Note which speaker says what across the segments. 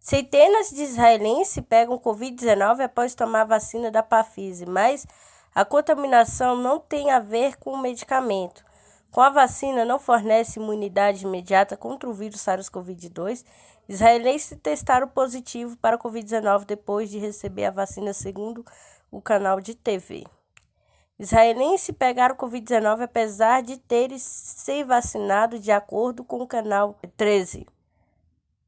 Speaker 1: Centenas de israelenses pegam Covid-19 após tomar a vacina da Pfizer, mas a contaminação não tem a ver com o medicamento. Com a vacina não fornece imunidade imediata contra o vírus SARS-CoV-2, israelenses testaram positivo para a Covid-19 depois de receber a vacina, segundo o canal de TV. Israelenses pegaram Covid-19 apesar de terem se vacinado, de acordo com o canal 13.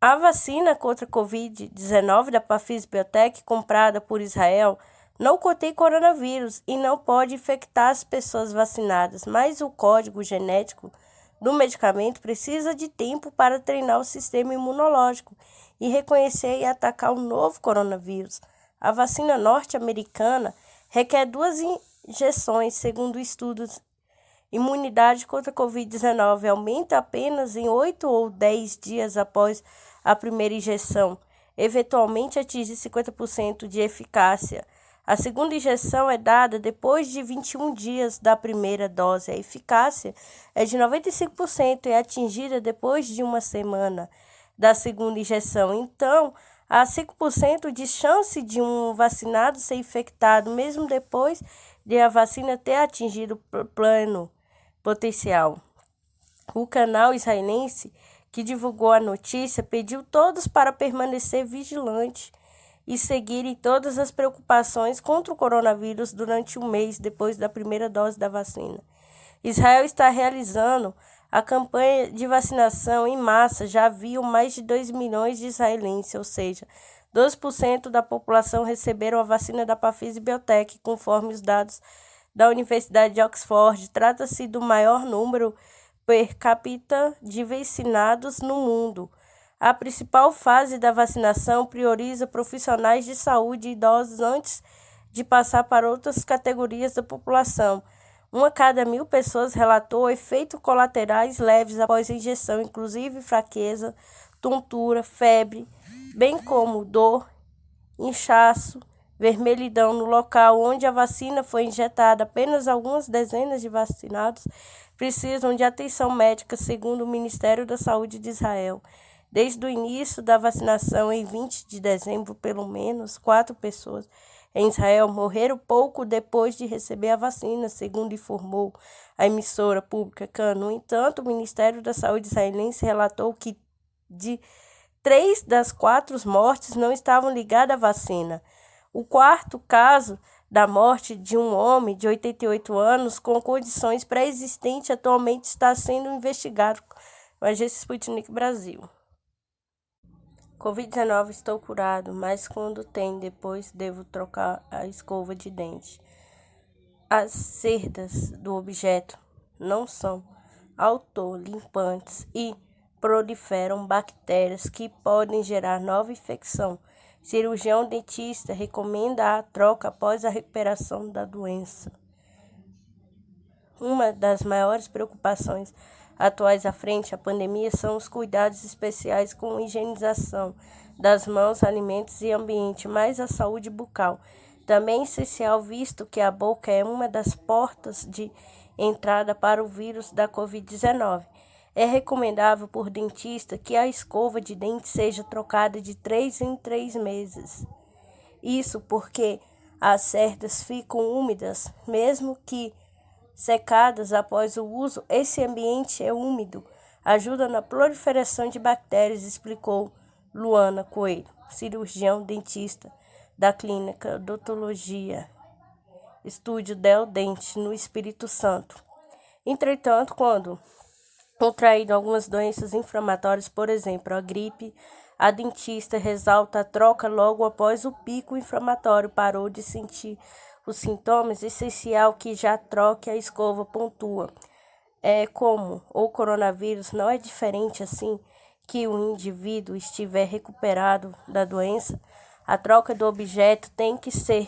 Speaker 1: A vacina contra a Covid-19 da Pfizer Biotech, comprada por Israel, não contém coronavírus e não pode infectar as pessoas vacinadas, mas o código genético do medicamento precisa de tempo para treinar o sistema imunológico e reconhecer e atacar o novo coronavírus. A vacina norte-americana requer 2 injeções, segundo estudos. Imunidade contra a Covid-19 aumenta apenas em 8 ou 10 dias após a primeira injeção, eventualmente atinge 50% de eficácia. A segunda injeção é dada depois de 21 dias da primeira dose. A eficácia é de 95% e é atingida depois de uma semana da segunda injeção. Então, há 5% de chance de um vacinado ser infectado, mesmo depois de a vacina ter atingido o pleno potencial. O canal israelense que divulgou a notícia pediu todos para permanecer vigilantes e seguirem todas as preocupações contra o coronavírus durante um mês depois da primeira dose da vacina. Israel está realizando a campanha de vacinação em massa. Já haviam mais de 2 milhões de israelenses, ou seja, 12% da população receberam a vacina da Pfizer Biotech, conforme os dados da Universidade de Oxford. Trata-se do maior número per capita de vacinados no mundo. A principal fase da vacinação prioriza profissionais de saúde e idosos antes de passar para outras categorias da população. Uma a cada 1.000 pessoas relatou efeitos colaterais leves após a injeção, inclusive fraqueza, tontura, febre, bem como dor, inchaço, vermelhidão no local onde a vacina foi injetada. Apenas algumas dezenas de vacinados precisam de atenção médica, segundo o Ministério da Saúde de Israel. Desde o início da vacinação, em 20 de dezembro, pelo menos 4 pessoas em Israel morreram pouco depois de receber a vacina, segundo informou a emissora pública CAN. No entanto, o Ministério da Saúde israelense relatou que de 3 das 4 mortes não estavam ligadas à vacina. O quarto caso da morte de um homem de 88 anos com condições pré-existentes atualmente está sendo investigado com a agência Sputnik Brasil. Covid-19, estou curado, mas quando tem, depois devo trocar a escova de dente. As cerdas do objeto não são autolimpantes e proliferam bactérias que podem gerar nova infecção. Cirurgião dentista recomenda a troca após a recuperação da doença. Uma das maiores preocupações atuais à frente à pandemia são os cuidados especiais com a higienização das mãos, alimentos e ambiente, mas a saúde bucal também é essencial, visto que a boca é uma das portas de entrada para o vírus da Covid-19. É recomendável por dentista que a escova de dente seja trocada de 3 em 3 meses. Isso porque as cerdas ficam úmidas, mesmo que secadas após o uso. Esse ambiente é úmido, ajuda na proliferação de bactérias, explicou Luana Coelho, cirurgião dentista da clínica Odontologia Estúdio Del Dente, no Espírito Santo. Entretanto, quando contraído algumas doenças inflamatórias, por exemplo, a gripe, a dentista ressalta a troca logo após o pico inflamatório. Parou de sentir os sintomas, essencial que já troque a escova, pontua. Como o coronavírus não é diferente assim que o indivíduo estiver recuperado da doença, a troca do objeto tem que ser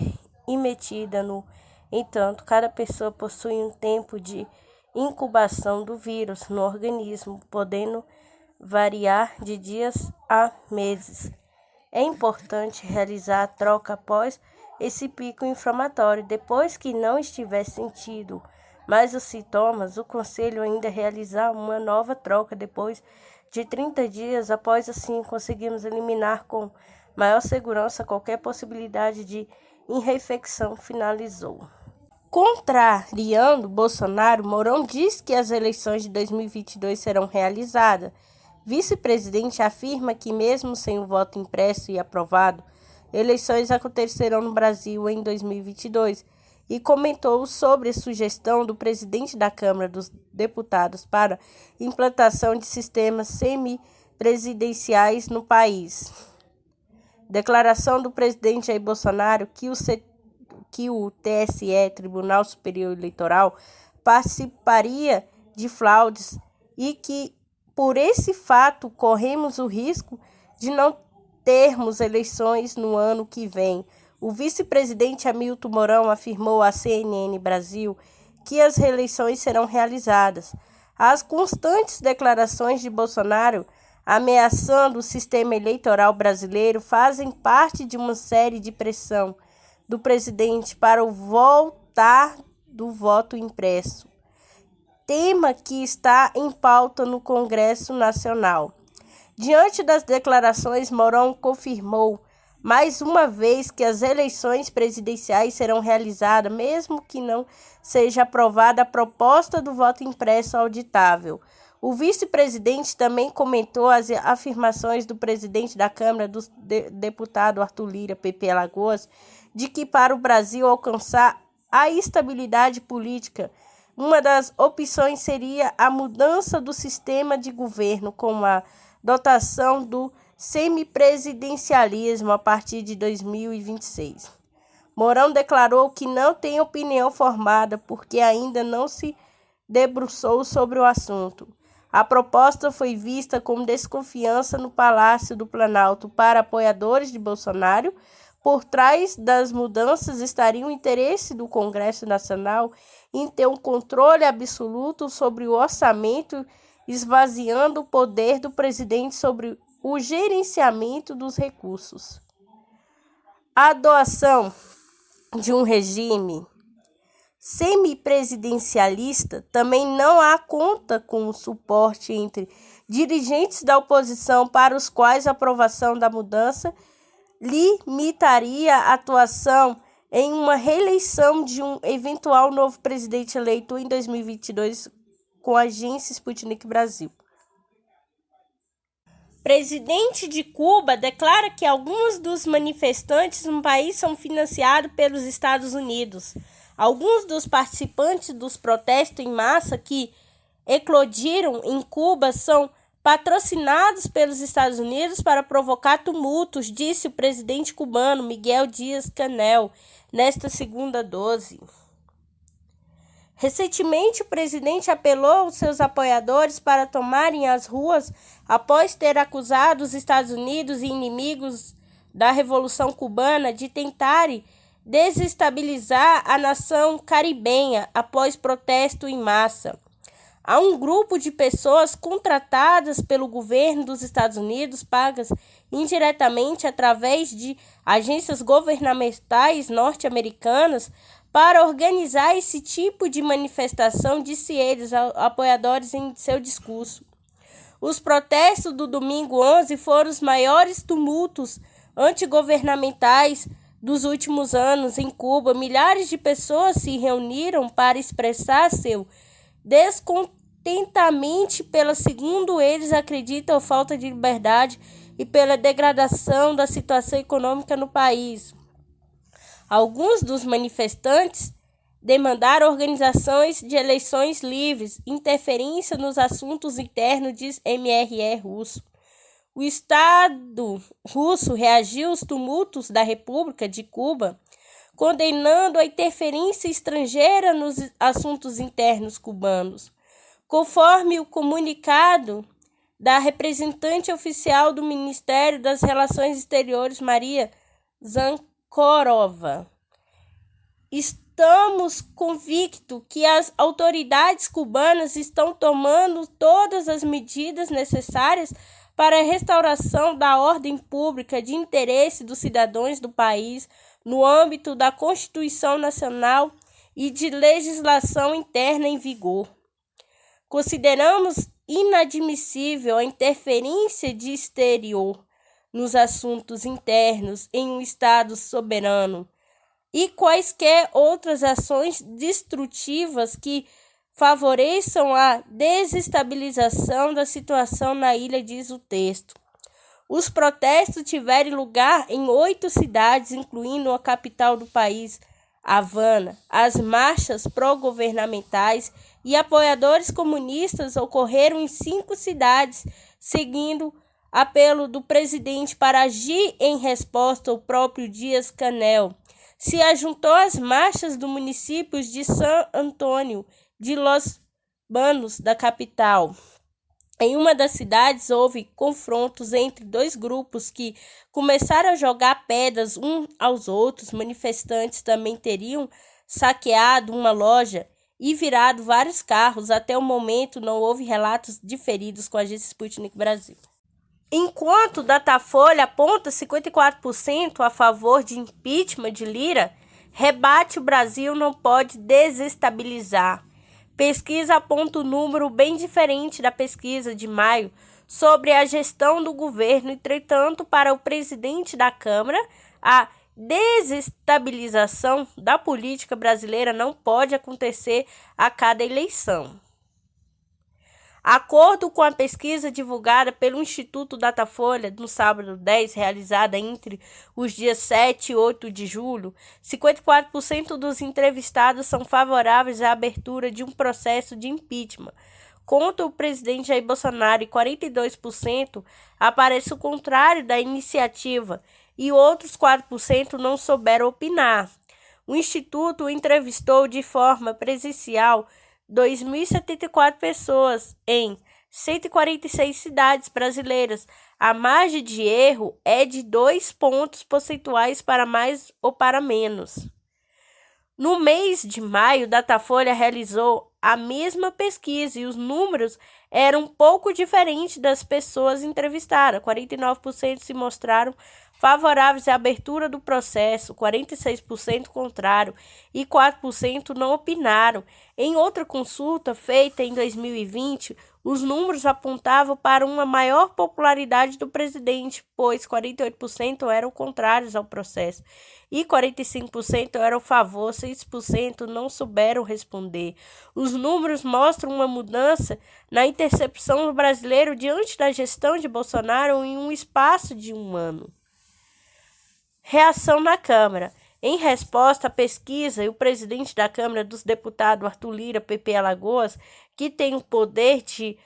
Speaker 1: imetida. No entanto, cada pessoa possui um tempo de incubação do vírus no organismo, podendo variar de dias a meses. É importante realizar a troca após esse pico inflamatório. Depois que não estiver sentindo mas os sintomas, o Conselho ainda realizar uma nova troca depois de 30 dias, após assim conseguirmos eliminar com maior segurança qualquer possibilidade de reinfecção, finalizou. Contrariando Bolsonaro, Mourão diz que as eleições de 2022 serão realizadas. Vice-presidente afirma que, mesmo sem o voto impresso e aprovado, eleições acontecerão no Brasil em 2022 e comentou sobre a sugestão do presidente da Câmara dos Deputados para implantação de sistemas semipresidenciais no país. Declaração do presidente Jair Bolsonaro que o TSE, Tribunal Superior Eleitoral, participaria de fraudes e que, por esse fato, corremos o risco de não termos eleições no ano que vem. O vice-presidente Hamilton Mourão afirmou à CNN Brasil que as reeleições serão realizadas. As constantes declarações de Bolsonaro ameaçando o sistema eleitoral brasileiro fazem parte de uma série de pressão do presidente para o voltar do voto impresso, tema que está em pauta no Congresso Nacional. Diante das declarações, Mourão confirmou mais uma vez que as eleições presidenciais serão realizadas, mesmo que não seja aprovada a proposta do voto impresso auditável. O vice-presidente também comentou as afirmações do presidente da Câmara dos Deputados, Arthur Lira, PP Alagoas, de que para o Brasil alcançar a estabilidade política, uma das opções seria a mudança do sistema de governo com a dotação do semipresidencialismo a partir de 2026. Mourão declarou que não tem opinião formada porque ainda não se debruçou sobre o assunto. A proposta foi vista com desconfiança no Palácio do Planalto para apoiadores de Bolsonaro. Por trás das mudanças estaria o interesse do Congresso Nacional em ter um controle absoluto sobre o orçamento, esvaziando o poder do presidente sobre o gerenciamento dos recursos. A adoção de um regime semipresidencialista também não há conta com o suporte entre dirigentes da oposição para os quais a aprovação da mudança limitaria a atuação em uma reeleição de um eventual novo presidente eleito em 2022 com a agência Sputnik Brasil. Presidente de Cuba declara que alguns dos manifestantes no país são financiados pelos Estados Unidos. Alguns dos participantes dos protestos em massa que eclodiram em Cuba são patrocinados pelos Estados Unidos para provocar tumultos, disse o presidente cubano Miguel Díaz-Canel nesta segunda 12. Recentemente, o presidente apelou aos seus apoiadores para tomarem as ruas após ter acusado os Estados Unidos e inimigos da Revolução Cubana de tentarem desestabilizar a nação caribenha após protesto em massa. Há um grupo de pessoas contratadas pelo governo dos Estados Unidos, pagas indiretamente através de agências governamentais norte-americanas, para organizar esse tipo de manifestação, disse eles, apoiadores em seu discurso. Os protestos do domingo 11 foram os maiores tumultos antigovernamentais dos últimos anos em Cuba. Milhares de pessoas se reuniram para expressar seu descontentamento pela, segundo eles acreditam, falta de liberdade e pela degradação da situação econômica no país. Alguns dos manifestantes demandaram organizações de eleições livres, interferência nos assuntos internos, diz MRE russo. O Estado russo reagiu aos tumultos da República de Cuba, condenando a interferência estrangeira nos assuntos internos cubanos. Conforme o comunicado da representante oficial do Ministério das Relações Exteriores, Maria Zakharova, estamos convictos que as autoridades cubanas estão tomando todas as medidas necessárias para a restauração da ordem pública de interesse dos cidadãos do país no âmbito da Constituição Nacional e de legislação interna em vigor. Consideramos inadmissível a interferência de exterior nos assuntos internos em um Estado soberano e quaisquer outras ações destrutivas que favoreçam a desestabilização da situação na ilha, diz o texto. Os protestos tiveram lugar em 8 cidades, incluindo a capital do país, Havana. As marchas pró-governamentais e apoiadores comunistas ocorreram em 5 cidades, seguindo apelo do presidente para agir em resposta ao próprio Díaz-Canel. Se ajuntou às marchas do município de San Antônio de Los Banos, da capital. Em uma das cidades, houve confrontos entre 2 grupos que começaram a jogar pedras uns aos outros. Manifestantes também teriam saqueado uma loja e virado vários carros. Até o momento, não houve relatos de feridos com a agência Sputnik Brasil. Enquanto o Datafolha aponta 54% a favor de impeachment de Lira, rebate o Brasil não pode desestabilizar. Pesquisa aponta um número bem diferente da pesquisa de maio sobre a gestão do governo. Entretanto, para o presidente da Câmara, a desestabilização da política brasileira não pode acontecer a cada eleição. Acordo com a pesquisa divulgada pelo Instituto Datafolha no sábado 10, realizada entre os dias 7 e 8 de julho, 54% dos entrevistados são favoráveis à abertura de um processo de impeachment contra o presidente Jair Bolsonaro e 42% aparece o contrário da iniciativa e outros 4% não souberam opinar. O Instituto entrevistou de forma presencial 2.074 pessoas em 146 cidades brasileiras. A margem de erro é de 2 pontos percentuais para mais ou para menos. No mês de maio, Datafolha realizou a mesma pesquisa e os números eram um pouco diferentes das pessoas entrevistadas. 49% se mostraram favoráveis à abertura do processo, 46% contrário e 4% não opinaram. Em outra consulta feita em 2020, os números apontavam para uma maior popularidade do presidente, pois 48% eram contrários ao processo e 45% eram a favor, 6% não souberam responder. Os números mostram uma mudança na intercepção do brasileiro diante da gestão de Bolsonaro em um espaço de um ano. Reação na Câmara. Em resposta à pesquisa, o presidente da Câmara dos Deputados, Arthur Lira, PP Alagoas, que tem o poder de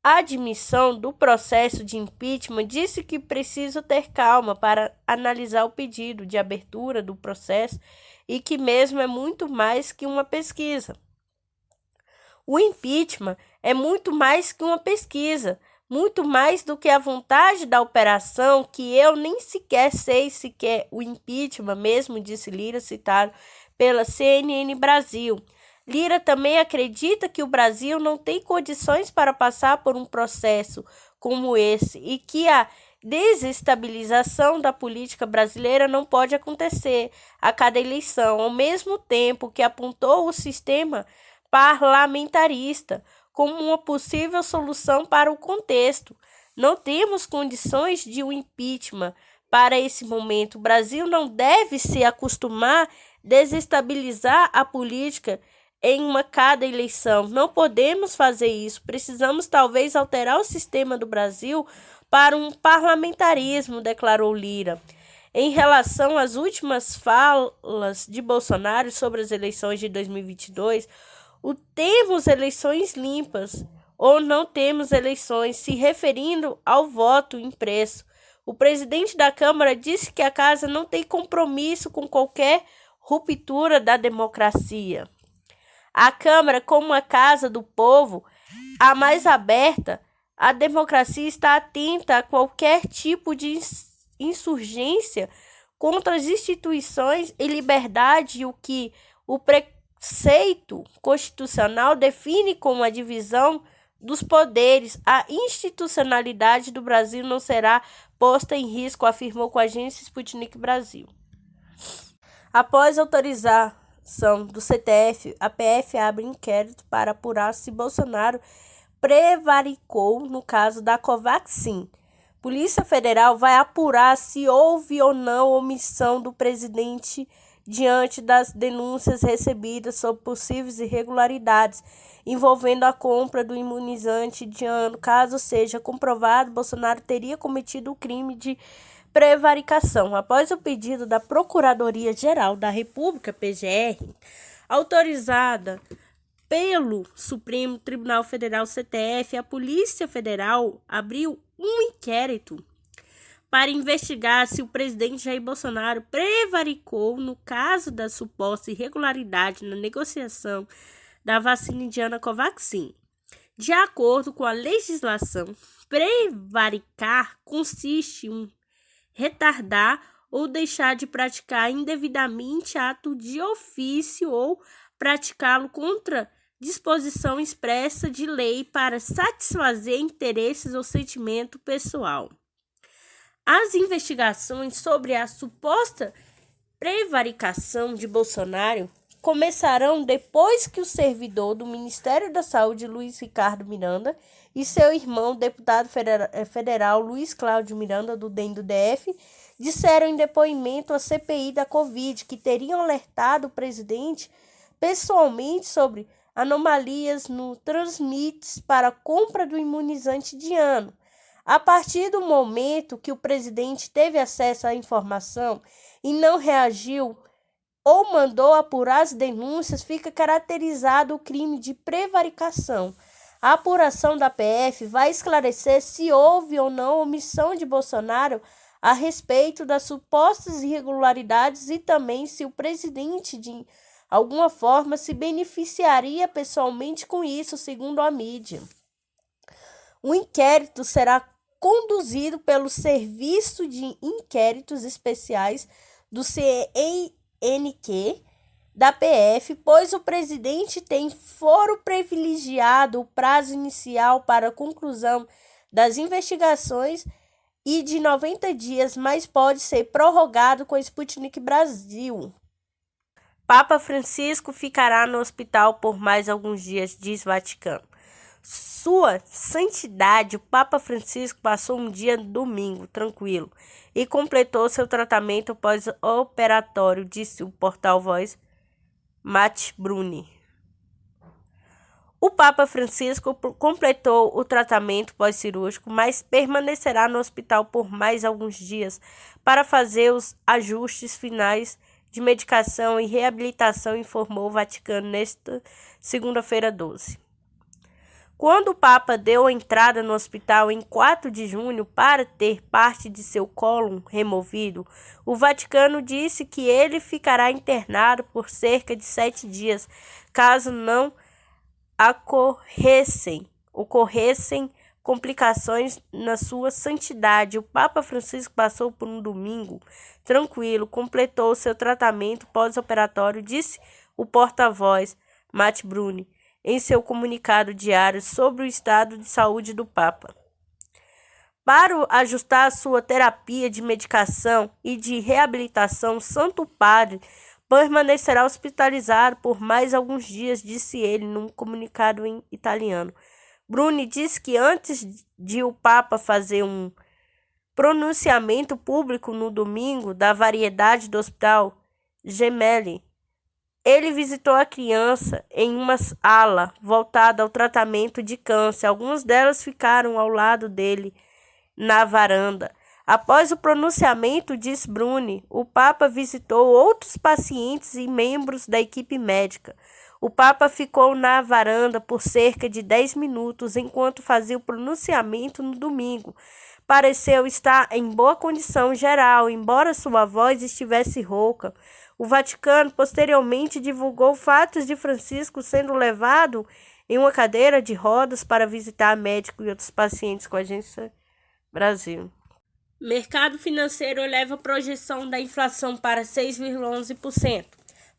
Speaker 1: admissão do processo de impeachment, disse que precisa ter calma para analisar o pedido de abertura do processo e que mesmo é muito mais que uma pesquisa. O impeachment é muito mais que uma pesquisa, muito mais do que a vontade da operação, que eu nem sequer sei se quer o impeachment mesmo, disse Lira, citado pela CNN Brasil. Lira também acredita que o Brasil não tem condições para passar por um processo como esse e que a desestabilização da política brasileira não pode acontecer a cada eleição, ao mesmo tempo que apontou o sistema parlamentarista como uma possível solução para o contexto. Não temos condições de um impeachment para esse momento. O Brasil não deve se acostumar a desestabilizar a política em cada eleição. Não podemos fazer isso. Precisamos talvez alterar o sistema do Brasil para um parlamentarismo, declarou Lira. Em relação às últimas falas de Bolsonaro sobre as eleições de 2022, o temos eleições limpas ou não temos eleições, se referindo ao voto impresso. O presidente da Câmara disse que a casa não tem compromisso com qualquer ruptura da democracia. A Câmara, como a casa do povo, a mais aberta, a democracia está atenta a qualquer tipo de insurgência contra as instituições e liberdade, o que o preceito constitucional define como a divisão dos poderes. A institucionalidade do Brasil não será posta em risco, afirmou com a agência Sputnik Brasil. Após autorizar do CTF, a PF abre inquérito para apurar se Bolsonaro prevaricou no caso da Covaxin. Polícia Federal vai apurar se houve ou não omissão do presidente diante das denúncias recebidas sobre possíveis irregularidades envolvendo a compra do imunizante indiano. Caso seja comprovado, Bolsonaro teria cometido o crime de prevaricação. Após o pedido da Procuradoria-Geral da República, PGR, autorizada pelo Supremo Tribunal Federal, CTF, a Polícia Federal abriu um inquérito para investigar se o presidente Jair Bolsonaro prevaricou no caso da suposta irregularidade na negociação da vacina indiana Covaxin. De acordo com a legislação, prevaricar consiste em retardar ou deixar de praticar indevidamente ato de ofício ou praticá-lo contra disposição expressa de lei para satisfazer interesses ou sentimento pessoal. As investigações sobre a suposta prevaricação de Bolsonaro começarão depois que o servidor do Ministério da Saúde, Luiz Ricardo Miranda, e seu irmão, deputado federal Luiz Cláudio Miranda, do DEM do DF, disseram em depoimento à CPI da Covid que teriam alertado o presidente pessoalmente sobre anomalias no trâmites para a compra do imunizante indiano. A partir do momento que o presidente teve acesso à informação e não reagiu ou mandou apurar as denúncias, fica caracterizado o crime de prevaricação. A apuração da PF vai esclarecer se houve ou não omissão de Bolsonaro a respeito das supostas irregularidades e também se o presidente, de alguma forma, se beneficiaria pessoalmente com isso, segundo a mídia. O inquérito será conduzido pelo Serviço de Inquéritos Especiais do CNQ da PF, pois o presidente tem foro privilegiado o prazo inicial para a conclusão das investigações e de 90 dias, mas pode ser prorrogado com a Sputnik Brasil. Papa Francisco ficará no hospital por mais alguns dias, diz Vaticano. Sua Santidade, o Papa Francisco passou um dia domingo tranquilo e completou seu tratamento pós-operatório, disse o portal Voz Matt Bruni. O Papa Francisco completou o tratamento pós-cirúrgico, mas permanecerá no hospital por mais alguns dias para fazer os ajustes finais de medicação e reabilitação, informou o Vaticano nesta segunda-feira 12. Quando o Papa deu entrada no hospital em 4 de junho para ter parte de seu cólon removido, o Vaticano disse que ele ficará internado por cerca de 7 dias, caso não ocorressem complicações na sua santidade. O Papa Francisco passou por um domingo tranquilo, completou seu tratamento pós-operatório, disse o porta-voz Matt Bruni em seu comunicado diário sobre o estado de saúde do Papa. Para ajustar sua terapia de medicação e de reabilitação, o Santo Padre permanecerá hospitalizado por mais alguns dias, disse ele num comunicado em italiano. Bruni disse que antes de o Papa fazer um pronunciamento público no domingo da variedade do Hospital Gemelli, ele visitou a criança em uma ala voltada ao tratamento de câncer. Algumas delas ficaram ao lado dele na varanda. Após o pronunciamento, diz Bruni, o Papa visitou outros pacientes e membros da equipe médica. O Papa ficou na varanda por cerca de 10 minutos enquanto fazia o pronunciamento no domingo. Pareceu estar em boa condição geral, embora sua voz estivesse rouca. O Vaticano posteriormente divulgou fatos de Francisco sendo levado em uma cadeira de rodas para visitar médicos e outros pacientes com a Agência Brasil. Mercado financeiro eleva a projeção da inflação para 6,11%.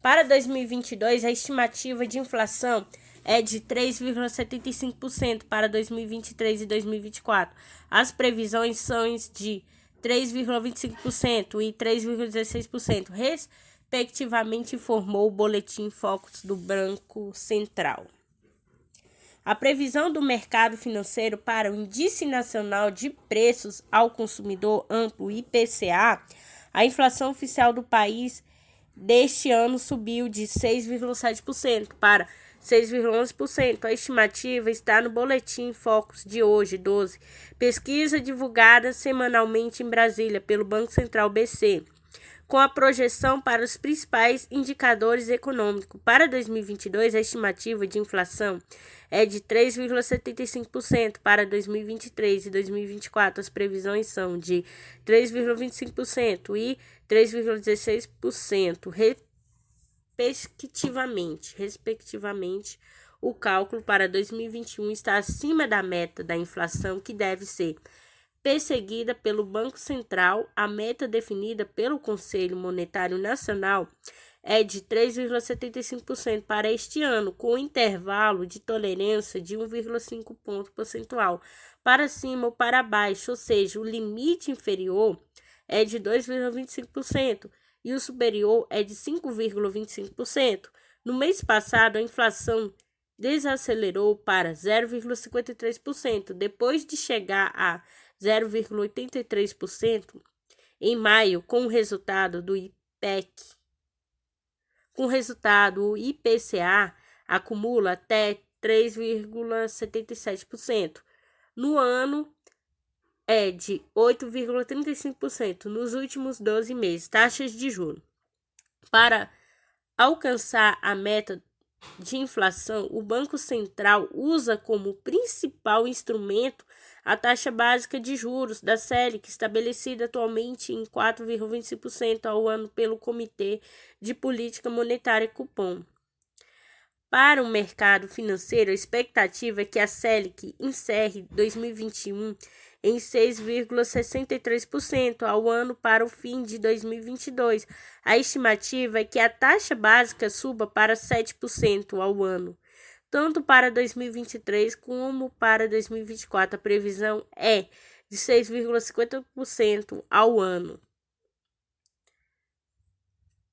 Speaker 1: Para 2022, a estimativa de inflação é de 3,75% para 2023 e 2024. As previsões são de 3,25% e 3,16%, respectivamente, respectivamente, informou o Boletim Focus do Banco Central. A previsão do mercado financeiro para o Índice Nacional de Preços ao Consumidor Amplo, IPCA, a inflação oficial do país deste ano subiu de 6,7% para 6,11%. A estimativa está no Boletim Focus de hoje, 12, pesquisa divulgada semanalmente em Brasília pelo Banco Central BC, com a projeção para os principais indicadores econômicos. Para 2022, a estimativa de inflação é de 3,75%. Para 2023 e 2024, as previsões são de 3,25% e 3,16%, respectivamente. O cálculo para 2021 está acima da meta da inflação, que deve ser perseguida pelo Banco Central. A meta definida pelo Conselho Monetário Nacional é de 3,75% para este ano, com intervalo de tolerância de 1,5 ponto percentual para cima ou para baixo, ou seja, o limite inferior é de 2,25% e o superior é de 5,25%. No mês passado, a inflação desacelerou para 0,53%, depois de chegar a 0,83% em maio, com o resultado do o IPCA acumula até 3,77%. No ano é de 8,35% nos últimos 12 meses. Taxas de juros. Para alcançar a meta de inflação, o Banco Central usa como principal instrumento a taxa básica de juros da Selic, estabelecida atualmente em 4,25% ao ano pelo Comitê de Política Monetária Copom. Para o mercado financeiro, a expectativa é que a Selic encerre 2021 em 6,63% ao ano para o fim de 2022. A estimativa é que a taxa básica suba para 7% ao ano, tanto para 2023 como para 2024. A previsão é de 6,50% ao ano.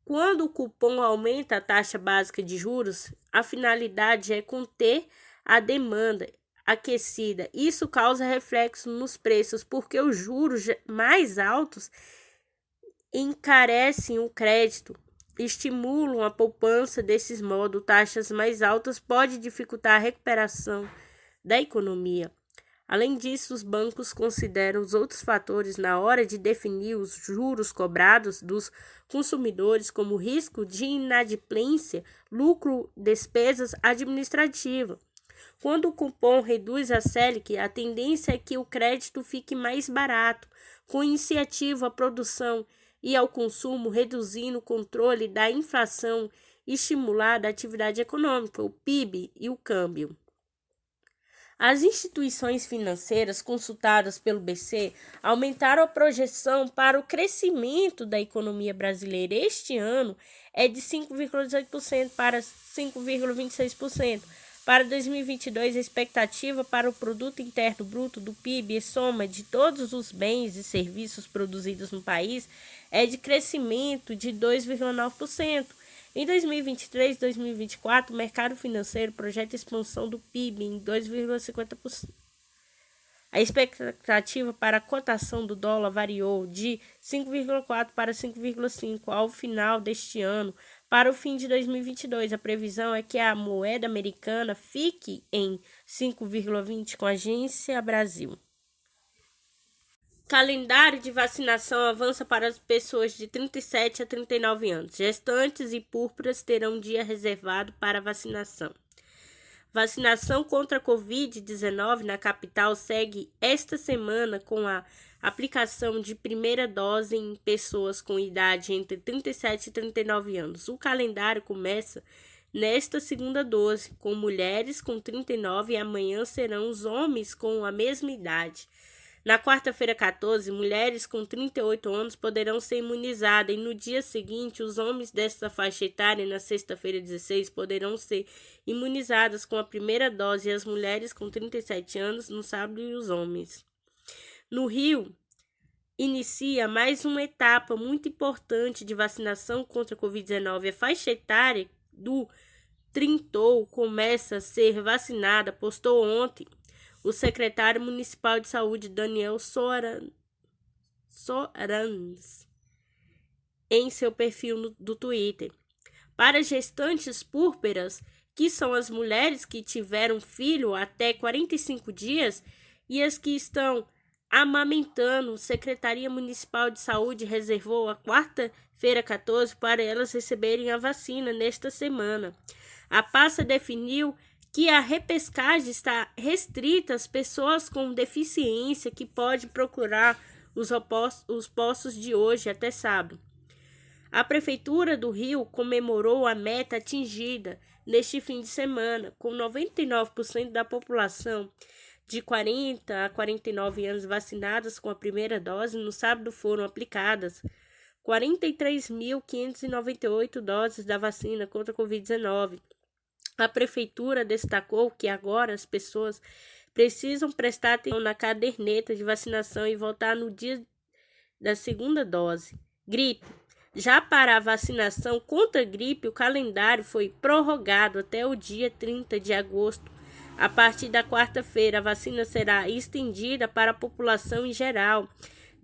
Speaker 1: Quando o cupom aumenta a taxa básica de juros, a finalidade é conter a demanda aquecida. Isso causa reflexo nos preços, porque os juros mais altos encarecem o crédito, estimulam a poupança. Desses modos, taxas mais altas podem dificultar a recuperação da economia. Além disso, os bancos consideram os outros fatores na hora de definir os juros cobrados dos consumidores, como risco de inadimplência, lucro, despesas administrativas. Quando o cupom reduz a Selic, a tendência é que o crédito fique mais barato, com incentivo à produção e ao consumo, reduzindo o controle da inflação e estimular a atividade econômica, o PIB e o câmbio. As instituições financeiras consultadas pelo BC aumentaram a projeção para o crescimento da economia brasileira. Este ano é de 5,18% para 5,26%. Para 2022, a expectativa para o Produto Interno Bruto do PIB, soma de todos os bens e serviços produzidos no país, é de crescimento de 2,9%. Em 2023 e 2024, o mercado financeiro projeta expansão do PIB em 2,50%. A expectativa para a cotação do dólar variou de 5,4 para 5,5 ao final deste ano. Para o fim de 2022, a previsão é que a moeda americana fique em 5,20 com a Agência Brasil. Calendário de vacinação avança para as pessoas de 37 a 39 anos. Gestantes e púrpuras terão dia reservado para vacinação. Vacinação contra a Covid-19 na capital segue esta semana com a aplicação de primeira dose em pessoas com idade entre 37 e 39 anos. O calendário começa nesta segunda dose, com mulheres com 39 e amanhã serão os homens com a mesma idade. Na quarta-feira, 14, mulheres com 38 anos poderão ser imunizadas e no dia seguinte, os homens desta faixa etária, na sexta-feira, 16, poderão ser imunizadas com a primeira dose e as mulheres com 37 anos no sábado e os homens. No Rio, inicia mais uma etapa muito importante de vacinação contra a Covid-19. A faixa etária do trintou começa a ser vacinada, postou ontem o secretário municipal de saúde, Daniel Sorans, em seu perfil do Twitter. Para gestantes púrpuras, que são as mulheres que tiveram filho até 45 dias e as que estão amamentando, a Secretaria Municipal de Saúde reservou a quarta-feira 14 para elas receberem a vacina nesta semana. A pasta definiu que a repescagem está restrita às pessoas com deficiência que podem procurar os postos de hoje até sábado. A Prefeitura do Rio comemorou a meta atingida neste fim de semana, com 99% da população de 40 a 49 anos vacinadas com a primeira dose. No sábado foram aplicadas 43.598 doses da vacina contra a Covid-19. A Prefeitura destacou que agora as pessoas precisam prestar atenção na caderneta de vacinação e voltar no dia da segunda dose. Gripe. Já para a vacinação contra a gripe, o calendário foi prorrogado até o dia 30 de agosto. A partir da quarta-feira, a vacina será estendida para a população em geral,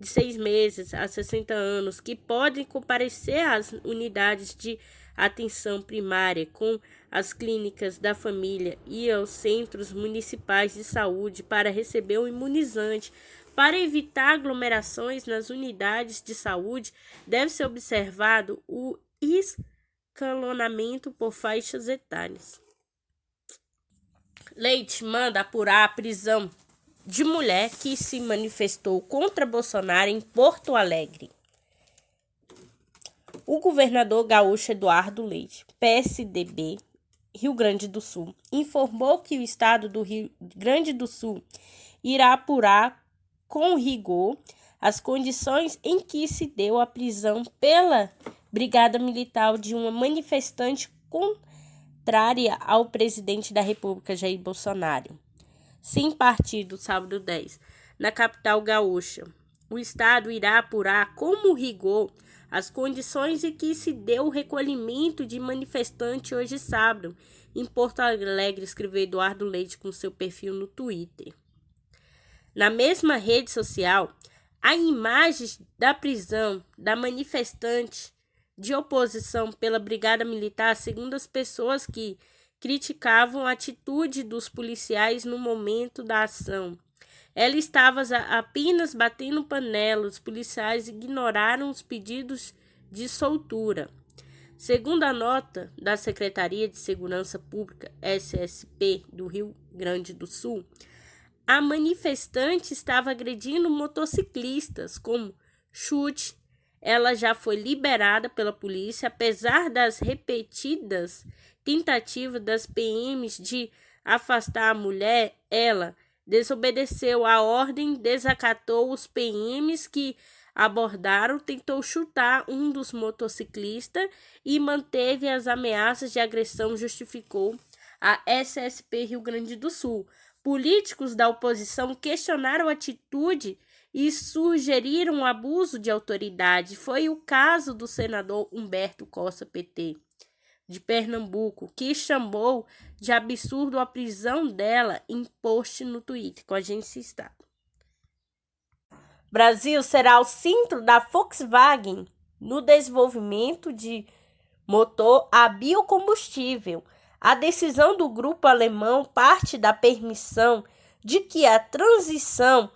Speaker 1: de 6 meses a 60 anos, que podem comparecer às unidades de atenção primária, com as clínicas da família e aos centros municipais de saúde para receber o imunizante. Para evitar aglomerações nas unidades de saúde, deve ser observado o escalonamento por faixas etárias. Leite manda apurar a prisão de mulher que se manifestou contra Bolsonaro em Porto Alegre. O governador gaúcho Eduardo Leite, PSDB, Rio Grande do Sul, informou que o estado do Rio Grande do Sul irá apurar com rigor as condições em que se deu a prisão pela Brigada Militar de uma manifestante contrária ao presidente da República, Jair Bolsonaro. Sem partido, sábado 10, na capital gaúcha. O estado irá apurar com rigor as condições em que se deu o recolhimento de manifestante hoje sábado, em Porto Alegre, escreveu Eduardo Leite com seu perfil no Twitter. Na mesma rede social, há imagens da prisão da manifestante de oposição pela Brigada Militar, segundo as pessoas que criticavam a atitude dos policiais no momento da ação. Ela estava apenas batendo panela, os policiais ignoraram os pedidos de soltura. Segundo a nota da Secretaria de Segurança Pública, SSP, do Rio Grande do Sul, a manifestante estava agredindo motociclistas com chute. Ela já foi liberada pela polícia, apesar das repetidas tentativas das PMs de afastar a mulher. Ela desobedeceu a ordem, desacatou os PMs que abordaram, tentou chutar um dos motociclistas e manteve as ameaças de agressão, justificou a SSP Rio Grande do Sul. Políticos da oposição questionaram a atitude e sugeriram abuso de autoridade. Foi o caso do senador Humberto Costa, PT, de Pernambuco, que chamou de absurdo a prisão dela em post no Twitter com a Agência Estado. Brasil será o centro da Volkswagen no desenvolvimento de motor a biocombustível. A decisão do grupo alemão parte da permissão de que a transição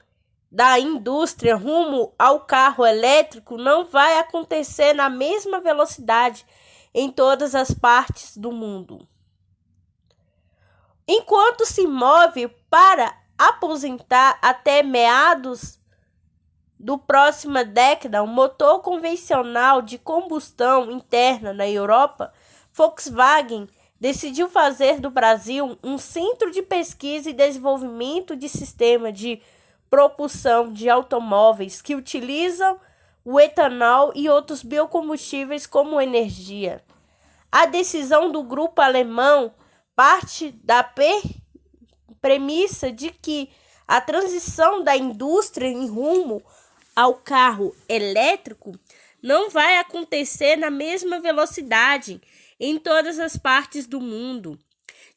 Speaker 1: da indústria rumo ao carro elétrico não vai acontecer na mesma velocidade em todas as partes do mundo. Enquanto se move para aposentar até meados do próxima década o motor convencional de combustão interna na Europa, Volkswagen decidiu fazer do Brasil um centro de pesquisa e desenvolvimento de sistema de propulsão de automóveis que utilizam o etanol e outros biocombustíveis como energia. A decisão do grupo alemão parte da premissa de que a transição da indústria em rumo ao carro elétrico não vai acontecer na mesma velocidade em todas as partes do mundo,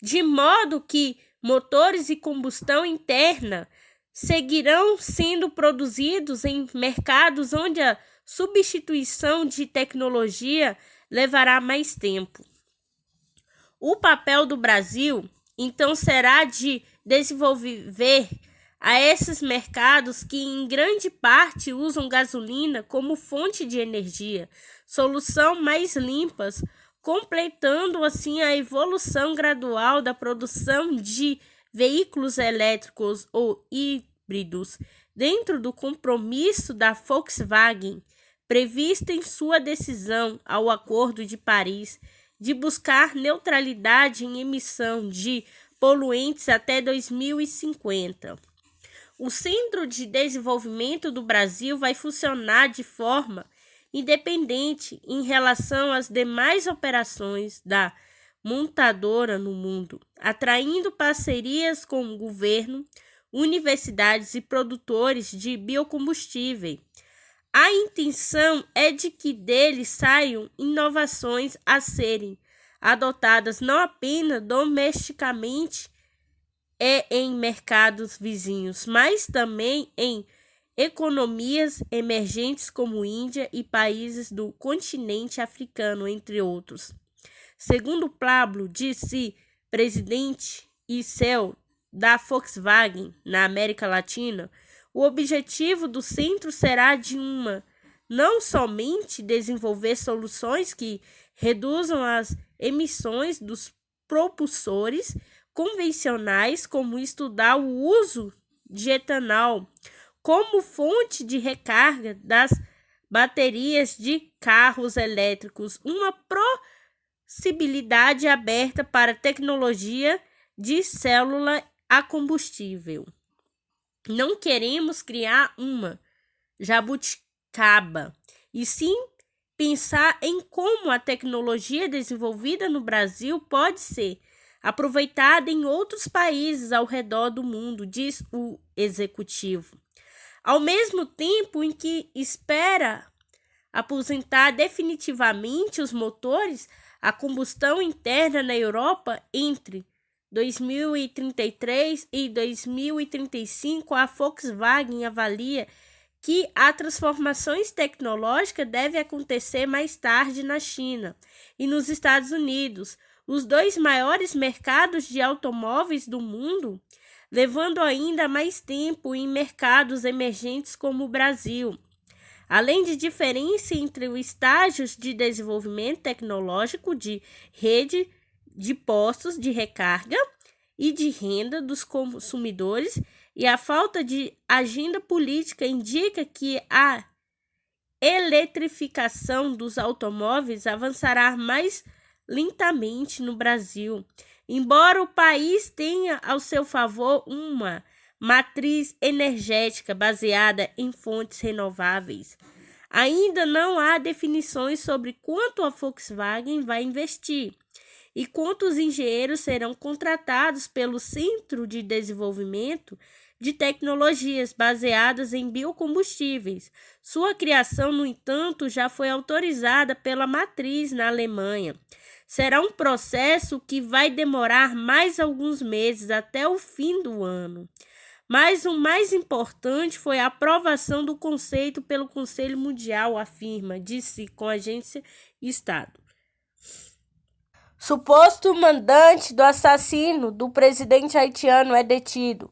Speaker 1: de modo que motores de combustão interna seguirão sendo produzidos em mercados onde a substituição de tecnologia levará mais tempo. O papel do Brasil, então, será de desenvolver a esses mercados que, em grande parte, usam gasolina como fonte de energia, solução mais limpas, completando assim a evolução gradual da produção de veículos elétricos ou híbridos, dentro do compromisso da Volkswagen, previsto em sua decisão ao Acordo de Paris, de buscar neutralidade em emissão de poluentes até 2050. O Centro de Desenvolvimento do Brasil vai funcionar de forma independente em relação às demais operações da montadora no mundo, atraindo parcerias com o governo, universidades e produtores de biocombustível. A intenção é de que dele saiam inovações a serem adotadas não apenas domesticamente e em mercados vizinhos, mas também em economias emergentes como Índia e países do continente africano, entre outros. Segundo Pablo disse, presidente e CEO da Volkswagen na América Latina, o objetivo do centro será de não somente desenvolver soluções que reduzam as emissões dos propulsores convencionais, como estudar o uso de etanol como fonte de recarga das baterias de carros elétricos, uma possibilidade aberta para tecnologia de célula a combustível. Não queremos criar uma jabuticaba, e sim pensar em como a tecnologia desenvolvida no Brasil pode ser aproveitada em outros países ao redor do mundo, diz o executivo. Ao mesmo tempo em que espera aposentar definitivamente os motores a combustão interna na Europa entre 2033 e 2035, a Volkswagen avalia que a transformação tecnológica deve acontecer mais tarde na China e nos Estados Unidos, os dois maiores mercados de automóveis do mundo, levando ainda mais tempo em mercados emergentes como o Brasil. Além de diferença entre os estágios de desenvolvimento tecnológico de rede de postos de recarga e de renda dos consumidores, e a falta de agenda política indica que a eletrificação dos automóveis avançará mais lentamente no Brasil. Embora o país tenha ao seu favor uma matriz energética baseada em fontes renováveis, ainda não há definições sobre quanto a Volkswagen vai investir e quantos engenheiros serão contratados pelo Centro de Desenvolvimento de Tecnologias baseadas em biocombustíveis. Sua criação, no entanto, já foi autorizada pela matriz na Alemanha. Será um processo que vai demorar mais alguns meses até o fim do ano. Mas o mais importante foi a aprovação do conceito pelo Conselho Mundial, afirma, disse com a agência Estado. Suposto mandante do assassino do presidente haitiano é detido.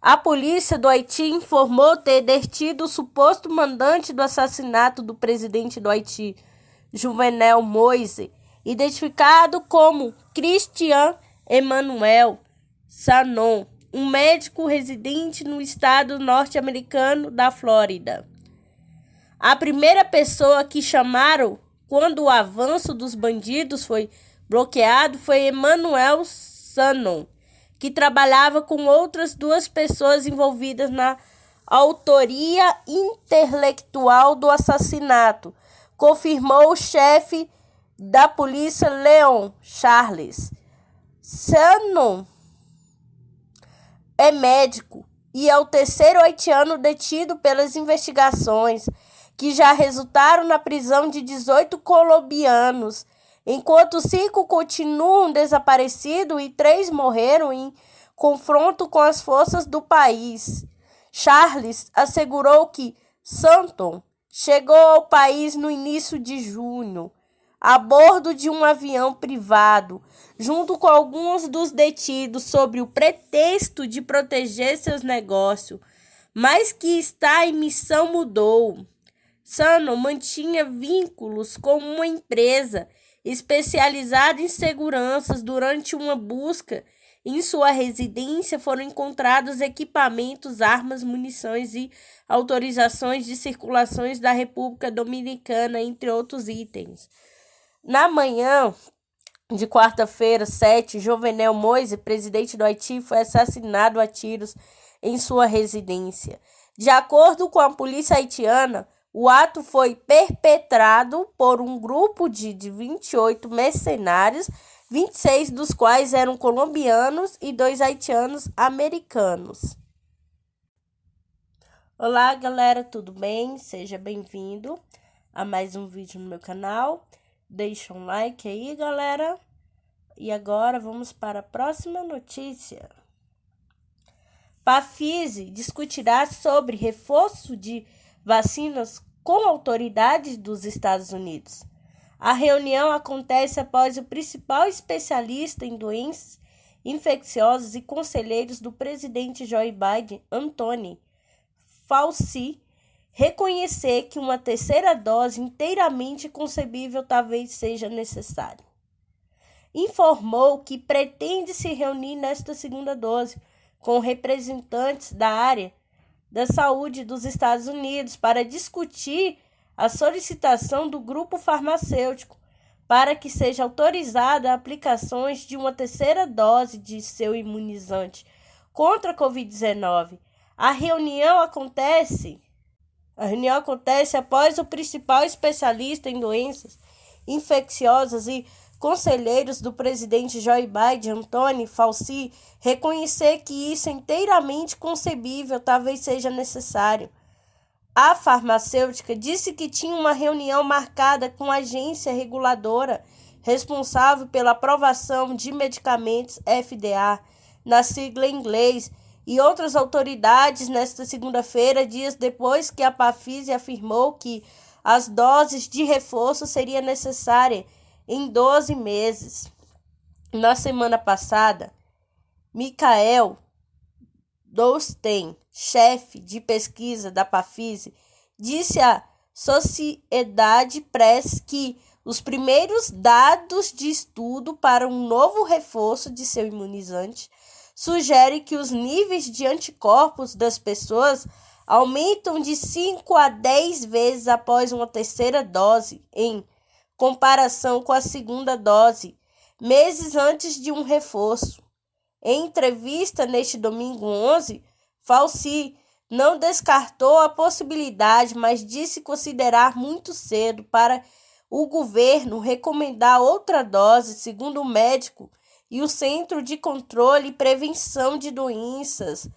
Speaker 1: A polícia do Haiti informou ter detido o suposto mandante do assassinato do presidente do Haiti, Jovenel Moïse, identificado como Christian Emmanuel Sanon, um médico residente no estado norte-americano da Flórida. A primeira pessoa que chamaram quando o avanço dos bandidos foi bloqueado foi Emmanuel Sanon, que trabalhava com outras duas pessoas envolvidas na autoria intelectual do assassinato, confirmou o chefe da polícia Leon Charles. Sanon é médico e é o terceiro haitiano detido pelas investigações, que já resultaram na prisão de 18 colombianos, enquanto 5 continuam desaparecidos e 3 morreram em confronto com as forças do país. Charles assegurou que Santon chegou ao país no início de junho, a bordo de um avião privado, junto com alguns dos detidos sob o pretexto de proteger seus negócios, mas que em missão mudou. Santon mantinha vínculos com uma empresa especializada em seguranças. Durante uma busca em sua residência foram encontrados equipamentos, armas, munições e autorizações de circulações da República Dominicana, entre outros itens. Na manhã de quarta-feira, 7, Jovenel Moïse, presidente do Haiti, foi assassinado a tiros em sua residência. De acordo com a polícia haitiana, o ato foi perpetrado por um grupo de 28 mercenários, 26 dos quais eram colombianos e 2 haitianos americanos. Olá, galera, tudo bem? Seja bem-vindo a mais um vídeo no meu canal. Deixa um like aí, galera. E agora vamos para a próxima notícia. Pfizer discutirá sobre reforço de vacinas com autoridades dos Estados Unidos. A reunião acontece após o principal especialista em doenças infecciosas e conselheiros do presidente Joe Biden, Anthony Fauci, reconhecer que uma terceira dose inteiramente concebível talvez seja necessária. Informou que pretende se reunir nesta segunda dose com representantes da área da saúde dos Estados Unidos para discutir a solicitação do grupo farmacêutico para que seja autorizada a aplicação de uma terceira dose de seu imunizante contra a Covid-19. A reunião acontece após o principal especialista em doenças infecciosas e conselheiros do presidente Joe Biden, Anthony Fauci, reconhecer que isso é inteiramente concebível talvez seja necessário. A farmacêutica disse que tinha uma reunião marcada com a agência reguladora responsável pela aprovação de medicamentos FDA, na sigla em inglês, e outras autoridades nesta segunda-feira, dias depois que a Pfizer afirmou que as doses de reforço seriam necessárias em 12 meses. Na semana passada, Michael Dolsten, chefe de pesquisa da Pfizer, disse à Sociedade Press que os primeiros dados de estudo para um novo reforço de seu imunizante sugerem que os níveis de anticorpos das pessoas aumentam de 5 a 10 vezes após uma terceira dose, em comparação com a segunda dose, meses antes de um reforço. Em entrevista neste domingo 11, Fauci não descartou a possibilidade, mas disse considerar muito cedo para o governo recomendar outra dose, segundo o médico e o Centro de Controle e Prevenção de Doenças,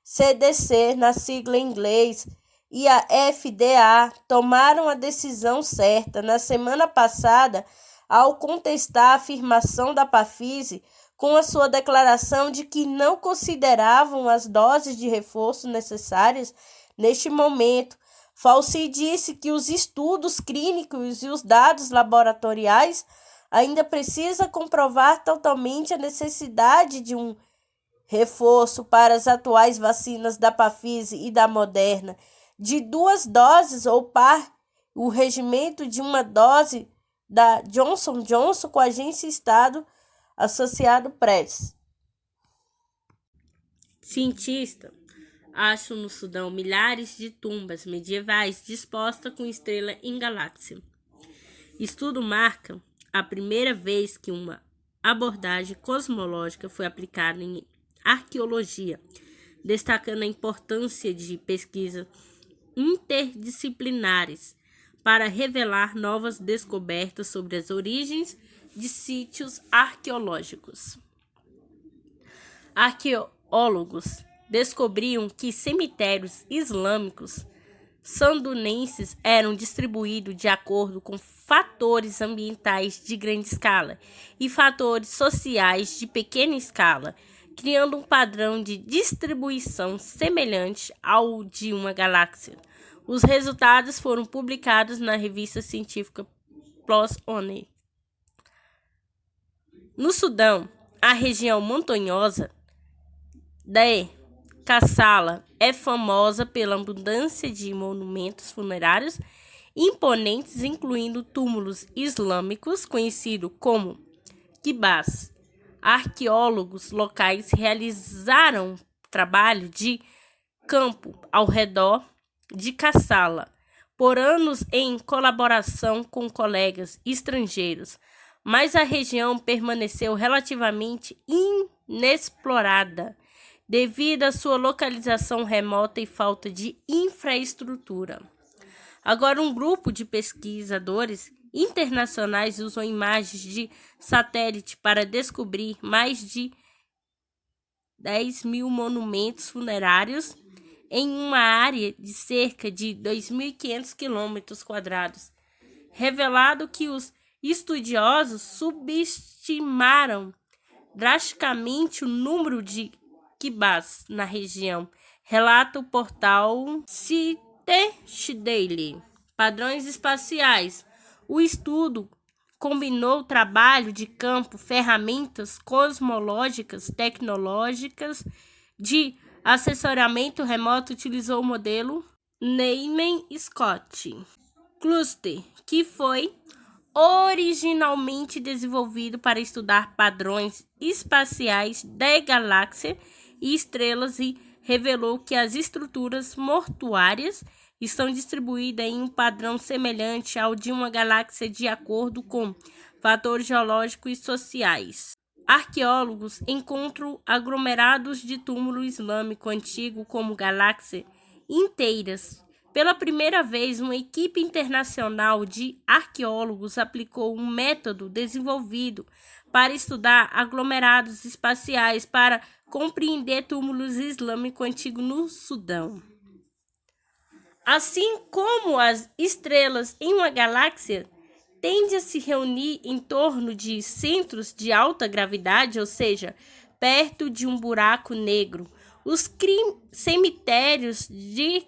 Speaker 1: CDC, na sigla em inglês, e a FDA tomaram a decisão certa na semana passada ao contestar a afirmação da Pfizer com a sua declaração de que não consideravam as doses de reforço necessárias neste momento. Fauci disse que os estudos clínicos e os dados laboratoriais ainda precisam comprovar totalmente a necessidade de um reforço para as atuais vacinas da Pfizer e da Moderna, de 2 doses ou o regimento de uma dose da Johnson & Johnson com a agência Estado Associado Press. Cientistas acham no Sudão milhares de tumbas medievais dispostas com estrela em galáxia. Estudo marca a primeira vez que uma abordagem cosmológica foi aplicada em arqueologia, destacando a importância de pesquisas interdisciplinares para revelar novas descobertas sobre as origens de sítios arqueológicos. Arqueólogos descobriam que cemitérios islâmicos sandunenses eram distribuídos de acordo com fatores ambientais de grande escala e fatores sociais de pequena escala, criando um padrão de distribuição semelhante ao de uma galáxia. Os resultados foram publicados na revista científica PLOS ONE. No Sudão, a região montanhosa de Kassala é famosa pela abundância de monumentos funerários imponentes, incluindo túmulos islâmicos conhecidos como quibás. Arqueólogos locais realizaram trabalho de campo ao redor de Kassala por anos em colaboração com colegas estrangeiros, mas a região permaneceu relativamente inexplorada devido à sua localização remota e falta de infraestrutura. Agora, um grupo de pesquisadores internacionais usam imagens de satélite para descobrir mais de 10.000 monumentos funerários em uma área de cerca de 2.500 km², revelado que os estudiosos subestimaram drasticamente o número de quibás na região, relata o portal Daily. Padrões espaciais. O estudo combinou trabalho de campo, ferramentas cosmológicas, tecnológicas de assessoramento remoto, utilizou o modelo Neyman-Scott Cluster, que foi originalmente desenvolvido para estudar padrões espaciais de galáxias e estrelas e revelou que as estruturas mortuárias estão distribuídas em um padrão semelhante ao de uma galáxia de acordo com fatores geológicos e sociais. Arqueólogos encontram aglomerados de túmulo islâmico antigo como galáxias inteiras. Pela primeira vez, uma equipe internacional de arqueólogos aplicou um método desenvolvido para estudar aglomerados espaciais para compreender túmulos islâmicos antigos no Sudão. Assim como as estrelas em uma galáxia tendem a se reunir em torno de centros de alta gravidade, ou seja, perto de um buraco negro, os cemitérios de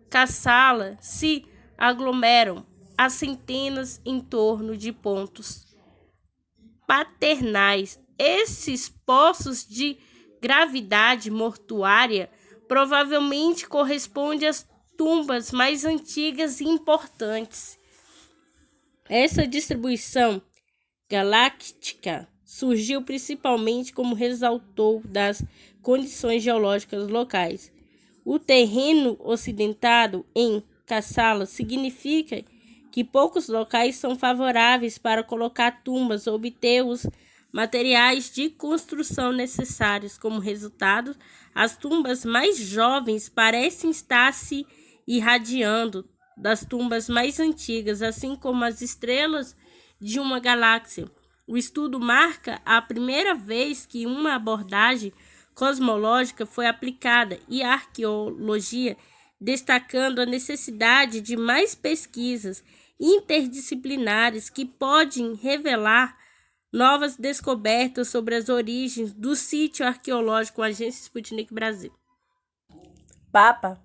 Speaker 1: Kassala se aglomeram a centenas em torno de pontos paternais. Esses poços de gravidade mortuária provavelmente correspondem às tumbas mais antigas e importantes. Essa distribuição galáctica surgiu principalmente como resultado das condições geológicas locais. O terreno ocidentado em Kassala significa que poucos locais são favoráveis para colocar tumbas ou obter os materiais de construção necessários. Como resultado, as tumbas mais jovens parecem estar se irradiando das tumbas mais antigas, assim como as estrelas de uma galáxia. O estudo marca a primeira vez que uma abordagem cosmológica foi aplicada e a arqueologia, destacando a necessidade de mais pesquisas interdisciplinares que podem revelar novas descobertas sobre as origens do sítio arqueológico. Agência Sputnik Brasil. Papa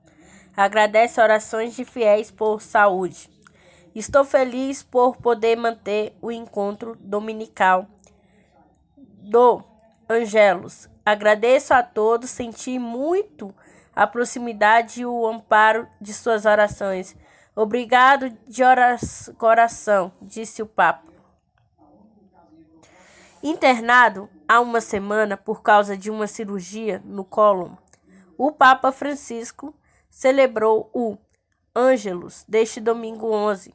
Speaker 1: agradece orações de fiéis por saúde. Estou feliz por poder manter o encontro dominical do Angelus. Agradeço a todos, senti muito a proximidade e o amparo de suas orações. Obrigado de coração, disse o Papa. Internado há uma semana por causa de uma cirurgia no cólon, o Papa Francisco celebrou o Angelus deste domingo 11,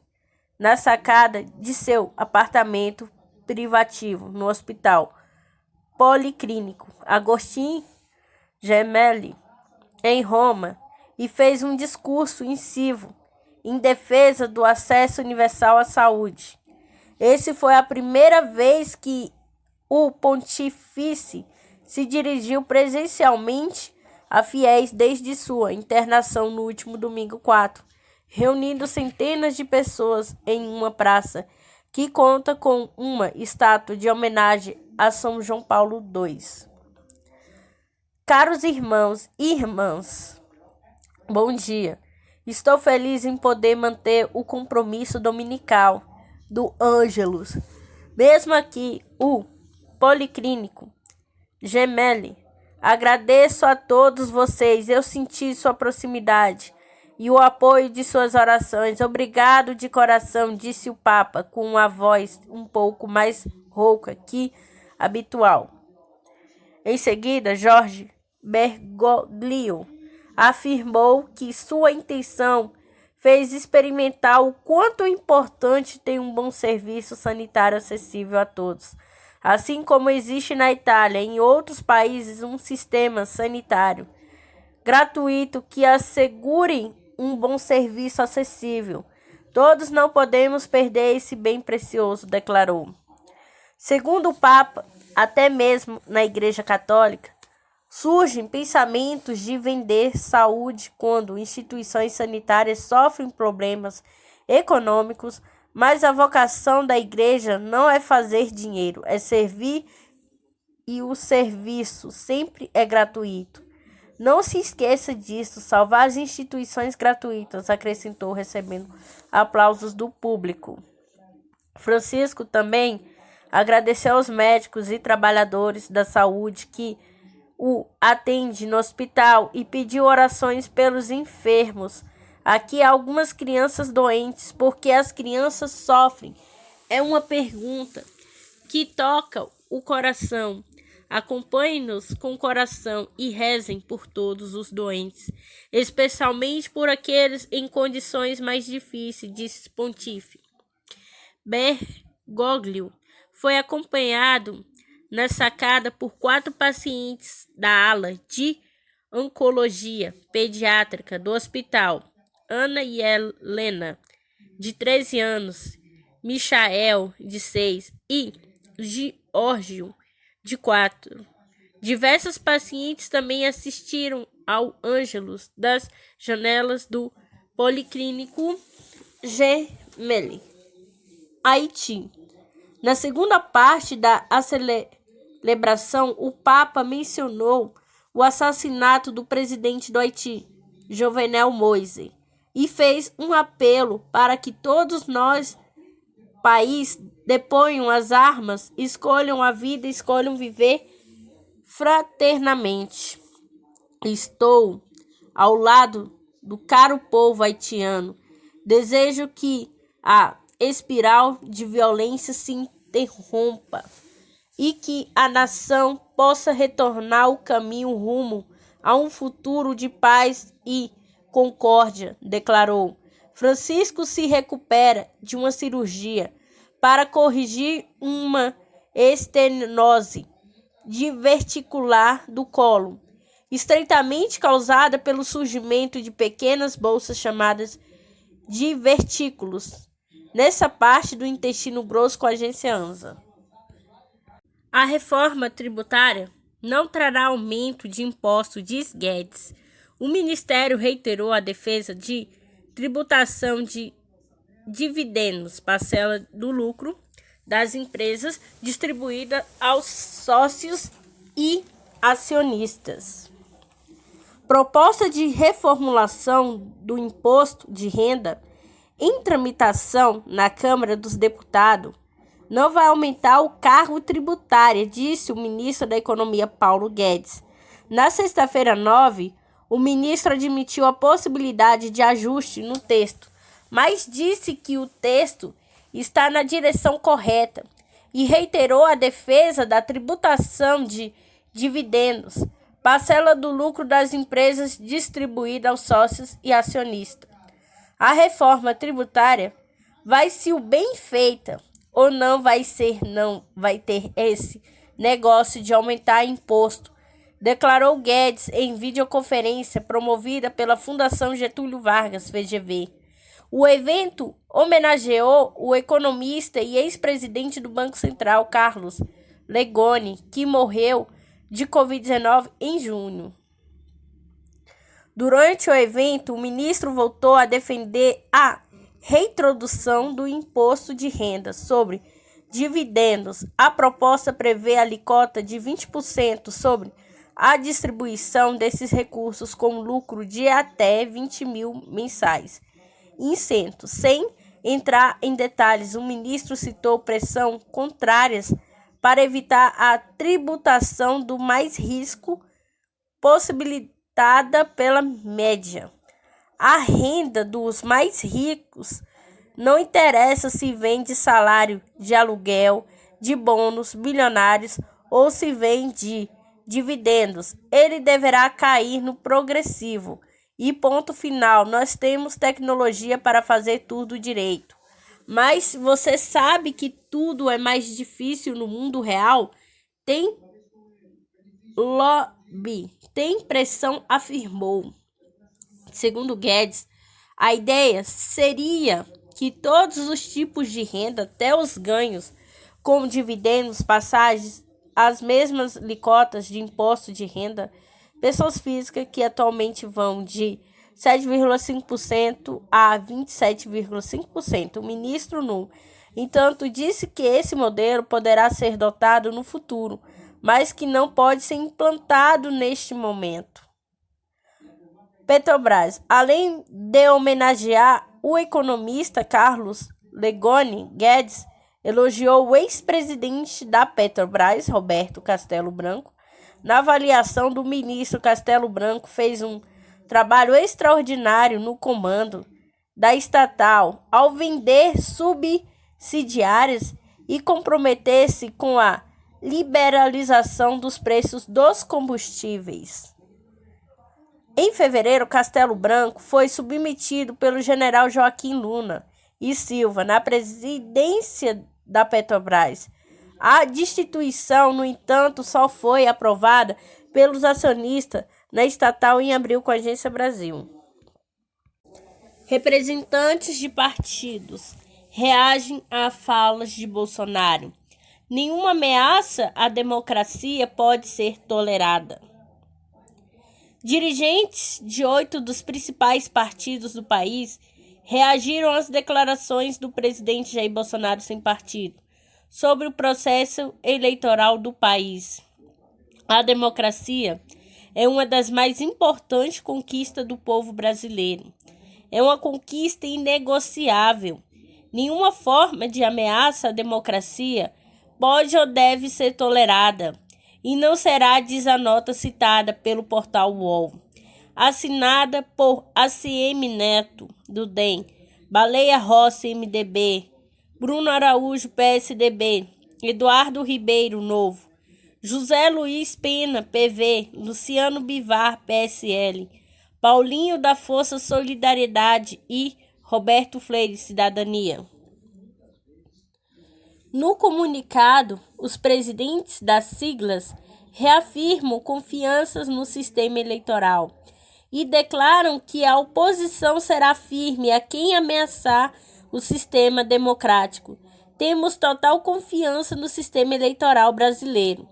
Speaker 1: na sacada de seu apartamento privativo no Hospital Policlínico Agostinho Gemelli, em Roma, e fez um discurso incisivo em defesa do acesso universal à saúde. Essa foi a primeira vez que o pontífice se dirigiu presencialmente a fiéis desde sua internação no último domingo 4, reunindo centenas de pessoas em uma praça que conta com uma estátua de homenagem a São João Paulo II. Caros irmãos e irmãs, bom dia. Estou feliz em poder manter o compromisso dominical do Ângelus, mesmo aqui o Policlínico Gemelli. Agradeço a todos vocês, eu senti sua proximidade e o apoio de suas orações. Obrigado de coração, disse o Papa, com uma voz um pouco mais rouca que habitual. Em seguida, Jorge Bergoglio afirmou que sua intenção fez experimentar o quanto importante tem um bom serviço sanitário acessível a todos. Assim como existe na Itália e em outros países um sistema sanitário gratuito que assegure um bom serviço acessível. Todos não podemos perder esse bem precioso, declarou. Segundo o Papa, até mesmo na Igreja Católica, surgem pensamentos de vender saúde quando instituições sanitárias sofrem problemas econômicos, mas a vocação da igreja não é fazer dinheiro, é servir e o serviço sempre é gratuito. Não se esqueça disso, salvar as instituições gratuitas, acrescentou, recebendo aplausos do público. Francisco também agradeceu aos médicos e trabalhadores da saúde que o atende no hospital e pediu orações pelos enfermos. Aqui há algumas crianças doentes, porque as crianças sofrem. É uma pergunta que toca o coração. Acompanhem-nos com o coração e rezem por todos os doentes, especialmente por aqueles em condições mais difíceis, disse o pontífice. Bergoglio foi acompanhado na sacada por 4 pacientes da ala de oncologia pediátrica do hospital: Ana e Helena, de 13 anos, Michael, de 6 e Giorgio, de 4. Diversos pacientes também assistiram ao Ângelus das janelas do Policlínico Gemelli, Haiti. Na segunda parte da celebração, o Papa mencionou o assassinato do presidente do Haiti, Jovenel Moïse, e fez um apelo para que todos nós, país, deponham as armas, escolham a vida, escolham viver fraternamente. Estou ao lado do caro povo haitiano. Desejo que a espiral de violência se interrompa e que a nação possa retornar o caminho rumo a um futuro de paz e concórdia, declarou. Francisco se recupera de uma cirurgia para corrigir uma estenose diverticular do colo, estreitamente causada pelo surgimento de pequenas bolsas chamadas divertículos nessa parte do intestino grosso com a agência ANSA. A reforma tributária não trará aumento de imposto, diz Guedes. O Ministério reiterou a defesa de tributação de dividendos, parcela do lucro das empresas distribuída aos sócios e acionistas. Proposta de reformulação do imposto de renda em tramitação na Câmara dos Deputados não vai aumentar o cargo tributário, disse o ministro da Economia Paulo Guedes. Na sexta-feira 9, o ministro admitiu a possibilidade de ajuste no texto, mas disse que o texto está na direção correta e reiterou a defesa da tributação de dividendos, parcela do lucro das empresas distribuída aos sócios e acionistas. A reforma tributária vai ser bem feita ou não vai ter esse negócio de aumentar imposto, declarou Guedes em videoconferência promovida pela Fundação Getúlio Vargas, FGV. O evento homenageou o economista e ex-presidente do Banco Central, Carlos Legoni, que morreu de Covid-19 em junho. Durante o evento, o ministro voltou a defender a reintrodução do imposto de renda sobre dividendos. A proposta prevê alíquota de 20% sobre a distribuição desses recursos com lucro de até 20 mil mensais. Isento. Sem entrar em detalhes, o ministro citou pressão contrárias para evitar a tributação do mais risco possibilitada pela média. A renda dos mais ricos não interessa se vem de salário, de aluguel, de bônus bilionários ou se vem de dividendos. Ele deverá cair no progressivo. E ponto final, nós temos tecnologia para fazer tudo direito. Mas você sabe que tudo é mais difícil no mundo real? Tem lobby, tem pressão, afirmou. Segundo Guedes, a ideia seria que todos os tipos de renda, até os ganhos, como dividendos, passagens, as mesmas alíquotas de imposto de renda, pessoas físicas que atualmente vão de 7,5% a 27,5%. O ministro, no entanto, disse que esse modelo poderá ser dotado no futuro, mas que não pode ser implantado neste momento. Petrobras, além de homenagear o economista Carlos Legoni, Guedes elogiou o ex-presidente da Petrobras, Roberto Castello Branco. Na avaliação do ministro, Castello Branco fez um trabalho extraordinário no comando da estatal ao vender subsidiárias e comprometer-se com a liberalização dos preços dos combustíveis. Em fevereiro, Castello Branco foi submetido pelo general Joaquim Luna e Silva na presidência da Petrobras. A destituição, no entanto, só foi aprovada pelos acionistas na estatal em abril com a Agência Brasil. Representantes de partidos reagem a falas de Bolsonaro. Nenhuma ameaça à democracia pode ser tolerada. Dirigentes de 8 dos principais partidos do país reagiram às declarações do presidente Jair Bolsonaro sem partido sobre o processo eleitoral do país. A democracia é uma das mais importantes conquistas do povo brasileiro. É uma conquista inegociável. Nenhuma forma de ameaça à democracia pode ou deve ser tolerada. E não será, diz a nota citada pelo portal UOL, assinada por ACM Neto, do DEM, Baleia Rossi, MDB, Bruno Araújo, PSDB, Eduardo Ribeiro, Novo, José Luiz Pena, PV, Luciano Bivar, PSL, Paulinho da Força Solidariedade e Roberto Freire, Cidadania. No comunicado, os presidentes das siglas reafirmam confianças no sistema eleitoral e declaram que a oposição será firme a quem ameaçar o sistema democrático. Temos total confiança no sistema eleitoral brasileiro.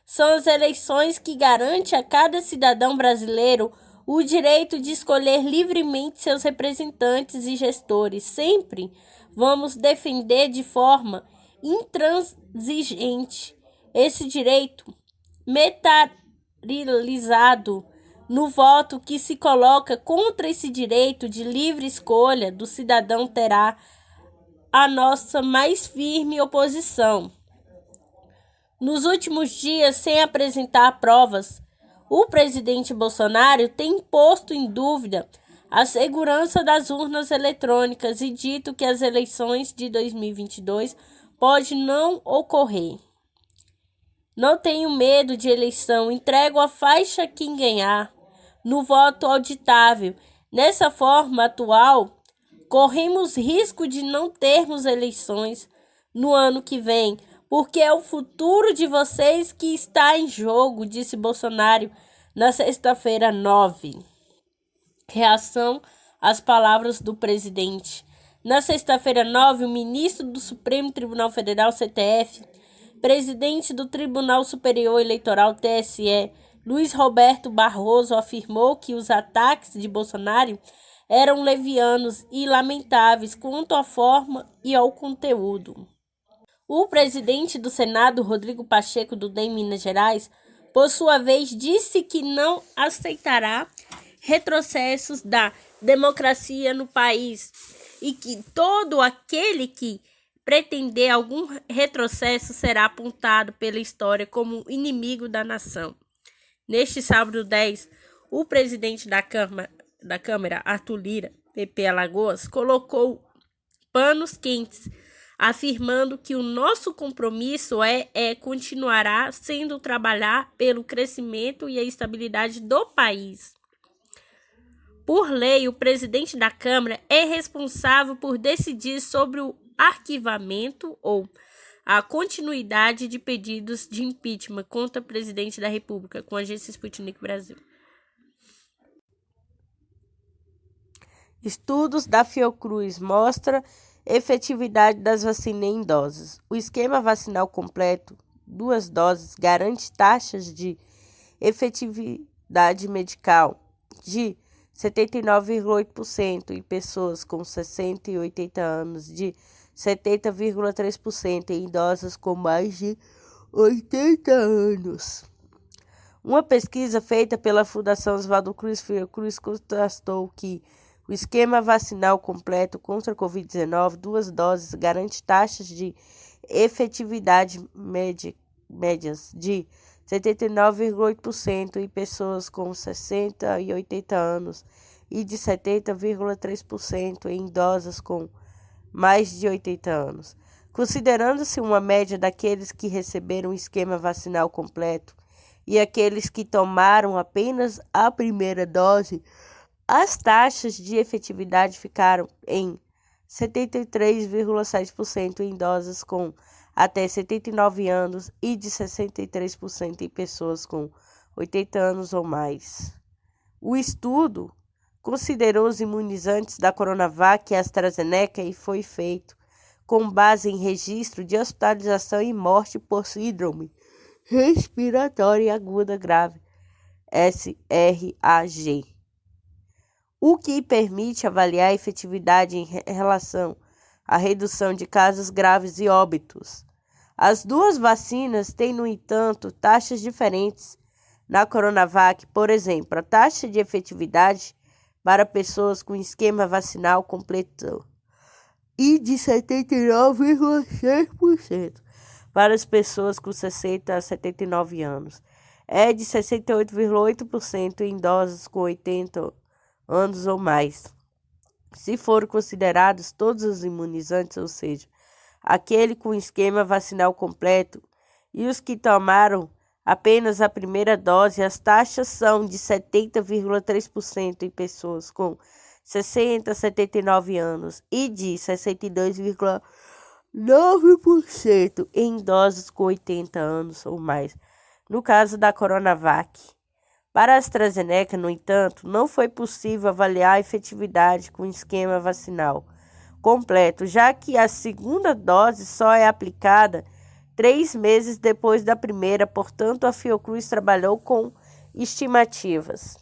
Speaker 1: São as eleições que garantem a cada cidadão brasileiro o direito de escolher livremente seus representantes e gestores. Sempre vamos defender de forma intransigente esse direito, materializado no voto que se coloca contra esse direito de livre escolha do cidadão terá a nossa mais firme oposição. Nos últimos dias, sem apresentar provas, o presidente Bolsonaro tem posto em dúvida a segurança das urnas eletrônicas e dito que as eleições de 2022 pode não ocorrer. Não tenho medo de eleição, entrego a faixa a quem ganhar, no voto auditável. Nessa forma atual, corremos risco de não termos eleições no ano que vem, porque é o futuro de vocês que está em jogo, disse Bolsonaro na sexta-feira 9. Reação às palavras do presidente. Na sexta-feira 9, o ministro do Supremo Tribunal Federal, STF, presidente do Tribunal Superior Eleitoral, TSE, Luiz Roberto Barroso afirmou que os ataques de Bolsonaro eram levianos e lamentáveis quanto à forma e ao conteúdo. O presidente do Senado, Rodrigo Pacheco, do DEM Minas Gerais, por sua vez, disse que não aceitará retrocessos da democracia no país e que todo aquele que pretender algum retrocesso será apontado pela história como inimigo da nação. Neste sábado 10, o presidente da Câmara, Arthur Lira, PP Alagoas, colocou panos quentes, afirmando que o nosso compromisso continuará sendo trabalhar pelo crescimento e a estabilidade do país. Por lei, o presidente da Câmara é responsável por decidir sobre o arquivamento ou a continuidade de pedidos de impeachment contra o presidente da República, com a agência Sputnik Brasil. Estudos da Fiocruz mostram efetividade das vacinas em doses. O esquema vacinal completo, 2 doses, garante taxas de efetividade medical de 79,8% em pessoas com 60 e 80 anos, de 70,3% em idosas com mais de 80 anos. Uma pesquisa feita pela Fundação Oswaldo Cruz Fiocruz constatou que o esquema vacinal completo contra a Covid-19, 2 doses, garante taxas de efetividade médias de 79,8% em pessoas com 60 e 80 anos e de 70,3% em idosas com mais de 80 anos. Considerando-se uma média daqueles que receberam o esquema vacinal completo e aqueles que tomaram apenas a primeira dose, as taxas de efetividade ficaram em 73,7% em idosas com até 79 anos e de 63% em pessoas com 80 anos ou mais. O estudo considerou os imunizantes da Coronavac e AstraZeneca e foi feito com base em registro de hospitalização e morte por síndrome respiratória aguda grave, SRAG, o que permite avaliar a efetividade em relação à redução de casos graves e óbitos. As duas vacinas têm, no entanto, taxas diferentes. Na Coronavac, por exemplo, a taxa de efetividade para pessoas com esquema vacinal completo e de 79,6% para as pessoas com 60 a 79 anos. É de 68,8% em idosos com 80 anos ou mais. Se forem considerados todos os imunizantes, ou seja, aquele com esquema vacinal completo e os que tomaram apenas a primeira dose, as taxas são de 70,3% em pessoas com 60 a 79 anos e de 62,9% em idosos com 80 anos ou mais, no caso da Coronavac. Para a AstraZeneca, no entanto, não foi possível avaliar a efetividade com esquema vacinal completo, já que a segunda dose só é aplicada 3 meses depois da primeira, portanto, a Fiocruz trabalhou com estimativas.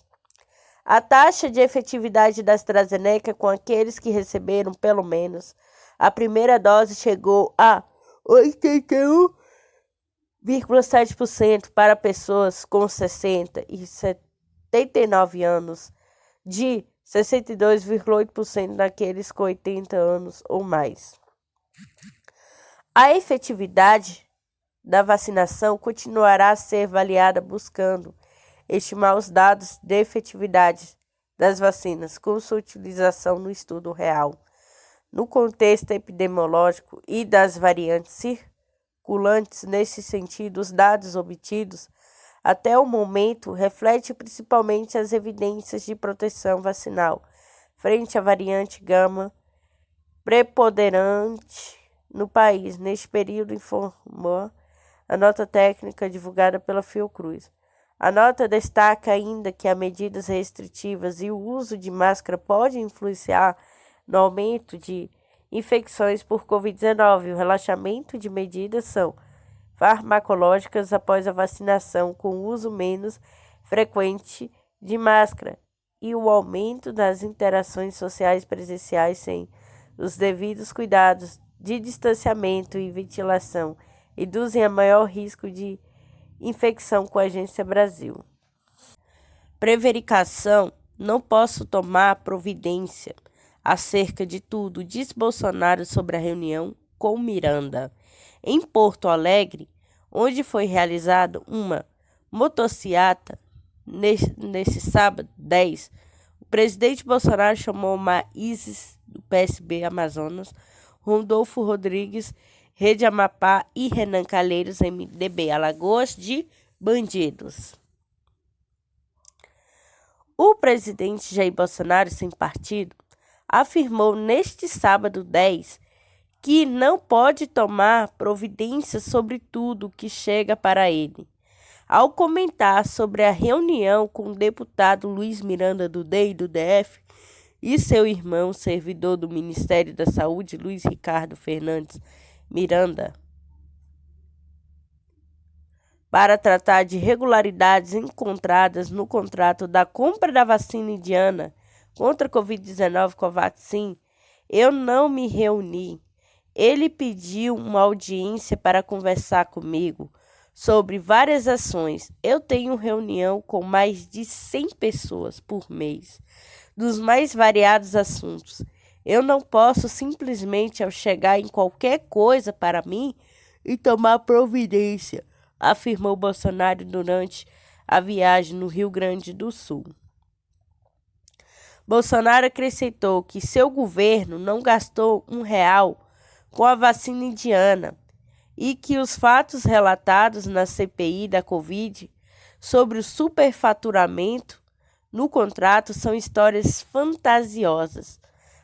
Speaker 1: A taxa de efetividade da AstraZeneca com aqueles que receberam pelo menos a primeira dose chegou a 81,7% para pessoas com 60 e 79 anos, de 62,8% daqueles com 80 anos ou mais. A efetividade da vacinação continuará a ser avaliada buscando estimar os dados de efetividade das vacinas com sua utilização no estudo real, no contexto epidemiológico e das variantes circulantes. Nesse sentido, os dados obtidos até o momento refletem principalmente as evidências de proteção vacinal frente à variante gama preponderante no país. Neste período, informou a nota técnica divulgada pela Fiocruz. A nota destaca ainda que as medidas restritivas e o uso de máscara podem influenciar no aumento de infecções por Covid-19. O relaxamento de medidas são farmacológicas após a vacinação, com uso menos frequente de máscara e o aumento das interações sociais presenciais sem os devidos cuidados de distanciamento e ventilação induzem a maior risco de infecção com a Agência Brasil. Prevaricação, não posso tomar providência acerca de tudo, diz Bolsonaro sobre a reunião com Miranda. Em Porto Alegre, onde foi realizada uma motociata nesse sábado 10, o presidente Bolsonaro chamou Maíses do PSB Amazonas, Rodolfo Rodrigues, Rede Amapá e Renan Calheiros, MDB Alagoas, de bandidos. O presidente Jair Bolsonaro, sem partido, afirmou neste sábado 10 que não pode tomar providências sobre tudo que chega para ele. Ao comentar sobre a reunião com o deputado Luiz Miranda do DEM e do DF e seu irmão, servidor do Ministério da Saúde, Luiz Ricardo Fernandes Miranda, para tratar de irregularidades encontradas no contrato da compra da vacina indiana contra a Covid-19 Covaxin, eu não me reuni. Ele pediu uma audiência para conversar comigo sobre várias ações. Eu tenho reunião com mais de 100 pessoas por mês, dos mais variados assuntos. Eu não posso simplesmente, ao chegar em qualquer coisa para mim, e tomar providência, afirmou Bolsonaro durante a viagem no Rio Grande do Sul. Bolsonaro acrescentou que seu governo não gastou R$1 com a vacina indiana e que os fatos relatados na CPI da Covid sobre o superfaturamento no contrato são histórias fantasiosas.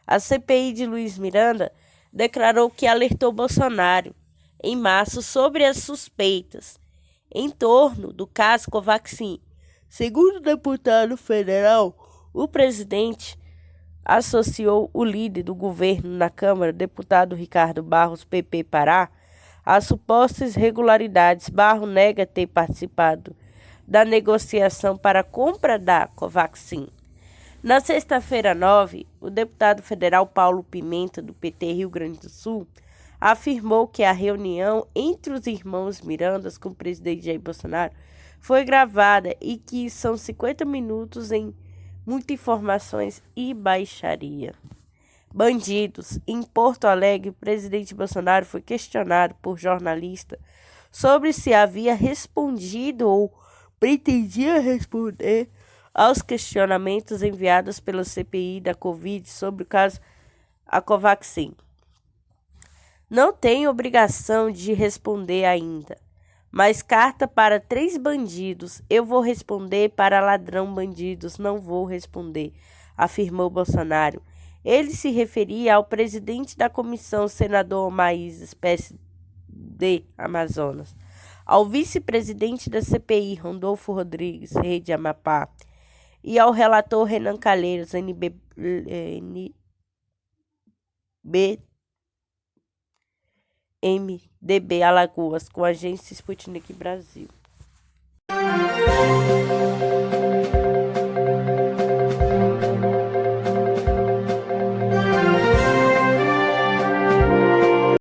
Speaker 1: A CPI de Luiz Miranda declarou que alertou Bolsonaro em março sobre as suspeitas em torno do caso Covaxin. Segundo o deputado federal, o presidente associou o líder do governo na Câmara, deputado Ricardo Barros, PP Pará, a supostas irregularidades. Barros nega ter participado da negociação para a compra da Covaxin. Na sexta-feira 9, o deputado federal Paulo Pimenta, do PT Rio Grande do Sul, afirmou que a reunião entre os irmãos Mirandas com o presidente Jair Bolsonaro foi gravada e que são 50 minutos em muitas informações e baixaria. Bandidos. Em Porto Alegre, o presidente Bolsonaro foi questionado por jornalista sobre se havia respondido ou pretendia responder aos questionamentos enviados pela CPI da Covid sobre o caso a Covaxin. Não tenho obrigação de responder ainda, mas carta para 3 bandidos, eu vou responder, para ladrão bandidos, não vou responder, afirmou Bolsonaro. Ele se referia ao presidente da comissão, senador Maíses, PSD Amazonas, ao vice-presidente da CPI, Rodolfo Rodrigues, Rede Amapá, e ao relator Renan Calheiros, MDB Alagoas, com a agência Sputnik Brasil.